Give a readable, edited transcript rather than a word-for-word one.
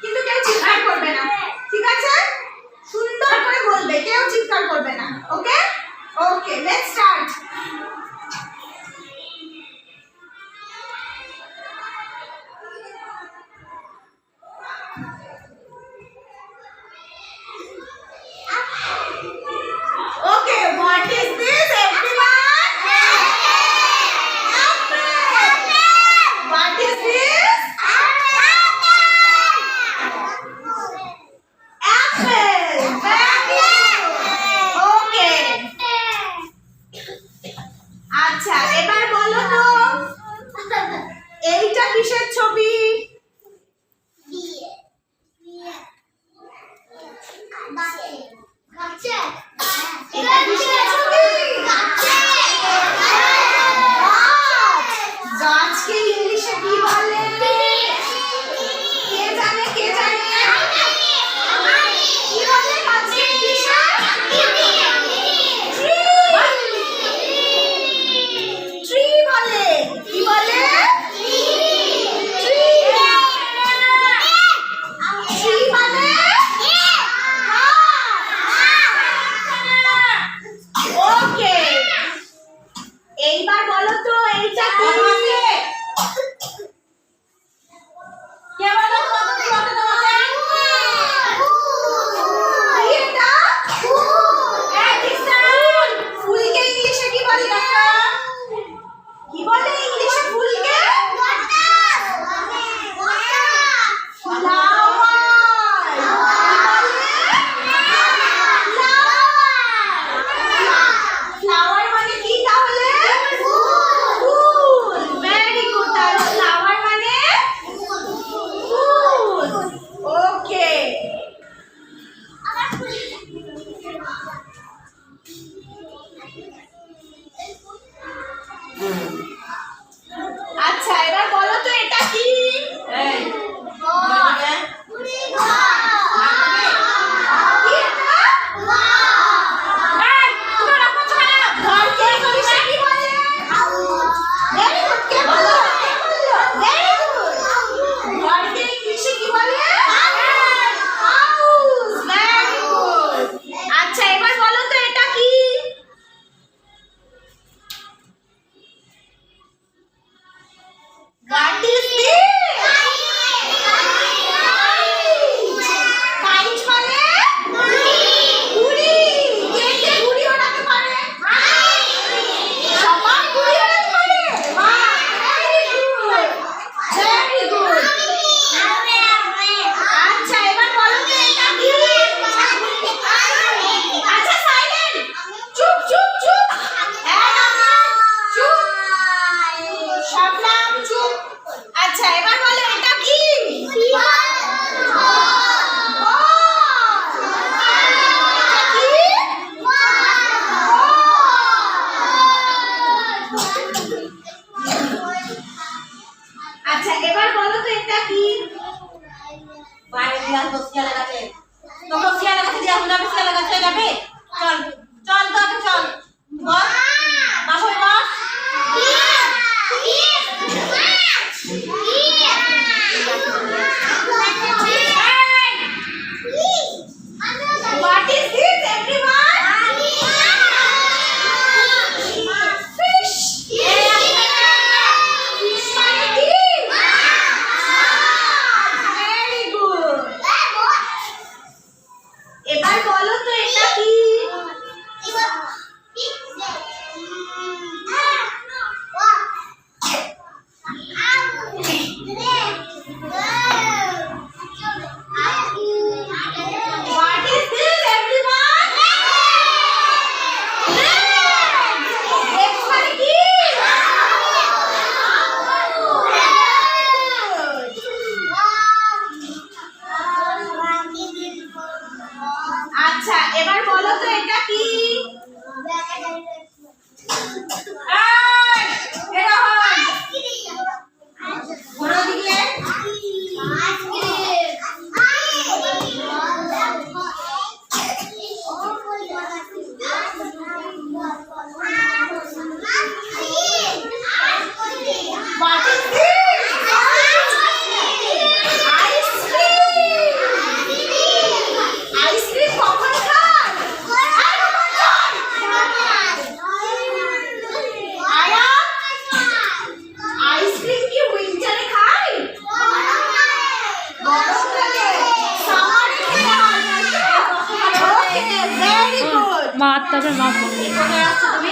কিন্তু কেউ চিৎকার করবে না, ঠিক আছে? সুন্দর করে বলবে, কেউ চিৎকার করবে না। Okay okay, let's start. Okay, what is this, everyone? Apple. What is this? Apple. Very good. Okay. আচ্ছা, এবার বলো তো এইটা কিসের ছবি? এটা কিসের ছবি? গাছকে ইংলিশে কি বলে? কে জানে? কে জানে? কি বলে গাছকে ইংলিশে? ট্রি বলে। কি বলে? ট্রি মানে ওকে। এইবার বলো তো এইটা কি? কে বলো তোমাকে? এটা ফুলকে ইংলিশে কি বলে? কি বলে ইংলিশে ফুলকে? ফ্লাওয়ার মানে কি তাহলে? ফুল। Very good. তাহলে ফ্লাওয়ার মানে ফুল। ওকে। আচ্ছা, এবার বলো তো এটা কি? আচ্ছা, এবার বলো তো এটা কি? What is this? Kite মানে? ঘুড়ি। কে কে ঘুড়ি ওড়াতে পারে? সবাই ঘুড়ি ওড়াতে পারে? বাহ, very good. আচ্ছা, এবার বলো তো এটা কি? আচ্ছা, সাইলেন্ট। চুপ চুপ চুপ। চুপ। শবনম চুপ। আচ্ছা, এবার বলো এটা কি? আচ্ছা, এবার বলো তো এটা কি? বাইরে দিয়া দোসিয়া লাগাতে তো দোসিয়া লাগাতে দিয়া গুলা বেশি লাগাতে যাবে চল চল তো আগে চল বস বাবু বস What is this, everyone? Fish. Fish মানে কি? Very good. এবার বলো তো এটা কি? মা আত্মাকে মাপ মন্দির। কোথায় আসছো তুমি?